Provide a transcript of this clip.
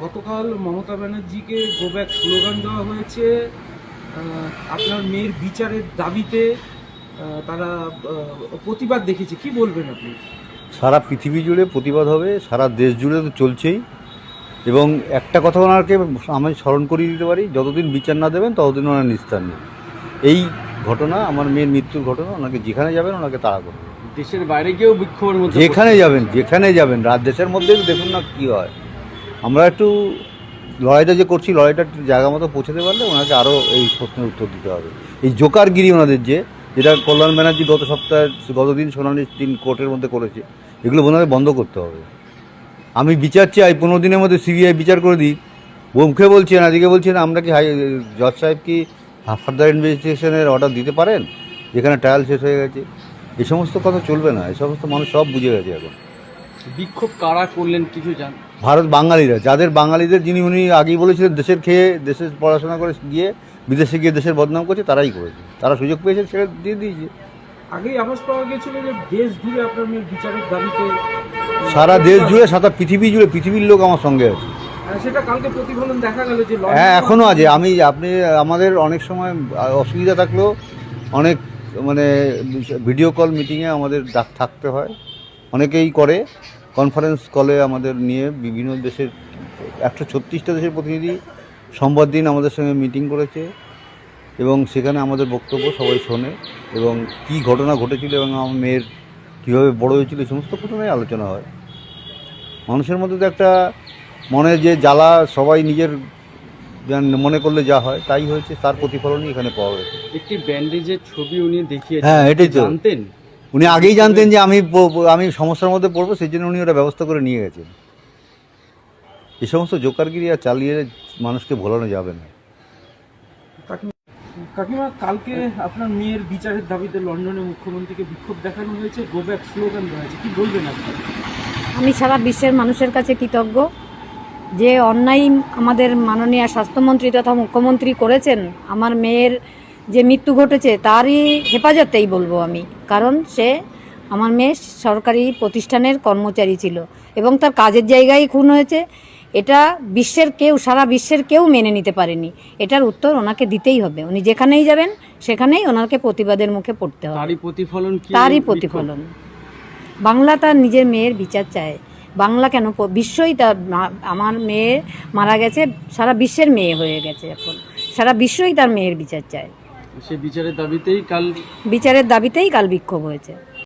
গতকাল মমতা ব্যানার্জিকে go back slogan দেওয়া হয়েছে। আপনার মেয়ের বিচারের দাবিতে তারা প্রতিবাদ দেখেছে, কি বলবেন আপনি? সারা পৃথিবী জুড়ে প্রতিবাদ হবে, সারা দেশ জুড়ে তো চলছেই। এবং একটা কথা ওনাকে আমি স্মরণ করিয়ে দিতে পারি, যতদিন বিচার না দেবেন ততদিন ওনার নিস্তার নেই। এই ঘটনা, আমার মেয়ের মৃত্যুর ঘটনা, ওনাকে যেখানে যাবেন ওনাকে তাড়া করবে। দেশের বাইরে গিয়েও বিক্ষোভের মধ্যে যেখানে যাবেন দেশের মধ্যেই দেখুন না কী হয়। আমরা একটু লড়াইটা যে করছি, লড়াইটা একটু জায়গা মতো পৌঁছাতে পারলে ওনাকে আরও এই প্রশ্নের উত্তর দিতে হবে। এই জোকারগিরি ওনাদের যেটা কল্যাণ ব্যানার্জি গতদিন শুনানির দিন কোর্টের মধ্যে করেছে, এগুলো ওনাকে বন্ধ করতে হবে। আমি বিচার চাই 15 দিনের মধ্যে সিবিআই বিচার করে দিই। মুখে বলছেন, আজকে বলছেন আমরা কি জজ সাহেব কি ফার্দার ইনভেস্টিগেশনের অর্ডার দিতে পারেন যেখানে ট্রায়াল শেষ হয়ে গেছে? এই সমস্ত কথা চলবে না, এই সমস্ত মানুষ সব বুঝে গেছে এখন। বিক্ষোভ কারা করলেন কিছু জান? বাঙালিরা, বাঙালিদের যিনি উনি আগেই বলেছিলেন দেশের খেয়ে দেশের পড়াশোনা করে গিয়ে বিদেশে গিয়ে দেশের বদনাম করছে, তারাই করেছে। তারা সুযোগ পেয়েছে, ছেড়ে দিয়ে দিয়েছে। আগেই আভাস পাওয়া গেছিল যে দেশ জুড়ে আপনার মেয়ের বিচারের দাবিতে সারা দেশ জুড়ে, সারা পৃথিবী জুড়ে, পৃথিবীর লোক আমার সঙ্গে আছে। সেটা কালকে প্রতিফলন দেখা গেল যে হ্যাঁ, এখনও আছে। আপনি আমাদের অনেক সময় অসুবিধা থাকলেও অনেক ভিডিও কল মিটিংয়ে আমাদের থাকতে হয়। অনেকেই করে কনফারেন্স কলে আমাদের নিয়ে বিভিন্ন দেশের 136টা দেশের প্রতিনিধি সোমবার দিন আমাদের সঙ্গে মিটিং করেছে এবং সেখানে আমাদের বক্তব্য সবাই শোনে এবং কী ঘটনা ঘটেছিল এবং আমার মেয়ের কীভাবে বড় হয়েছিল এই সমস্ত ঘটনায় আলোচনা হয়। মানুষের মধ্যে তো একটা মনে যে জ্বালা, সবাই নিজের মনে করলে যা হয় তাই হয়েছে, তার প্রতিফলনই এখানে পাওয়া গেছে। একটি ব্যান্ডেজের ছবি উনি দেখিয়েছেন। হ্যাঁ, এটাই তো জানতেন, উনি আগেই জানতেন যে আমি সমস্যার মধ্যে পড়বো, সেই জন্য উনি ওটা ব্যবস্থা করে নিয়ে গেছেন। এই সমস্ত জোকারগিরি আর চালিয়ে মানুষকে ভোলানো যাবে না। কাকিমা, কালকে আপনার মেয়ের বিচারের দাবিতে লন্ডনে মুখ্যমন্ত্রীকে বিক্ষোভ দেখানো হয়েছে, গো ব্যাক স্লোগান দেওয়া হয়েছে, কি বলবেন আপনি? আমি সারা বিশ্বের মানুষের কাছে কৃতজ্ঞ যে অন্যায় আমাদের মাননীয় স্বাস্থ্যমন্ত্রী তথা মুখ্যমন্ত্রী করেছেন। আমার মেয়ের যে মৃত্যু ঘটেছে তারই হেফাজতেই বলবো আমি, কারণ আমার মেয়ে সরকারি প্রতিষ্ঠানের কর্মচারী ছিল এবং তার কাজের জায়গায় খুন হয়েছে। এটা সারা বিশ্বের কেউ মেনে নিতে পারেনি। এটার উত্তর ওনাকে দিতেই হবে। উনি যেখানেই যাবেন সেখানেই ওনাকে প্রতিবাদের মুখে পড়তে হবে। তারই প্রতিফলন। বাংলা তার নিজের মেয়ের বিচার চায়। বাংলা কেন, বিশ্বই আমার মেয়ে মারা গেছে, সারা বিশ্বের মেয়ে হয়ে গেছে, এখন সারা বিশ্বই তার মেয়ের বিচার চায়। সে বিচারের দাবিতেই কাল বিক্ষোভ হয়েছে।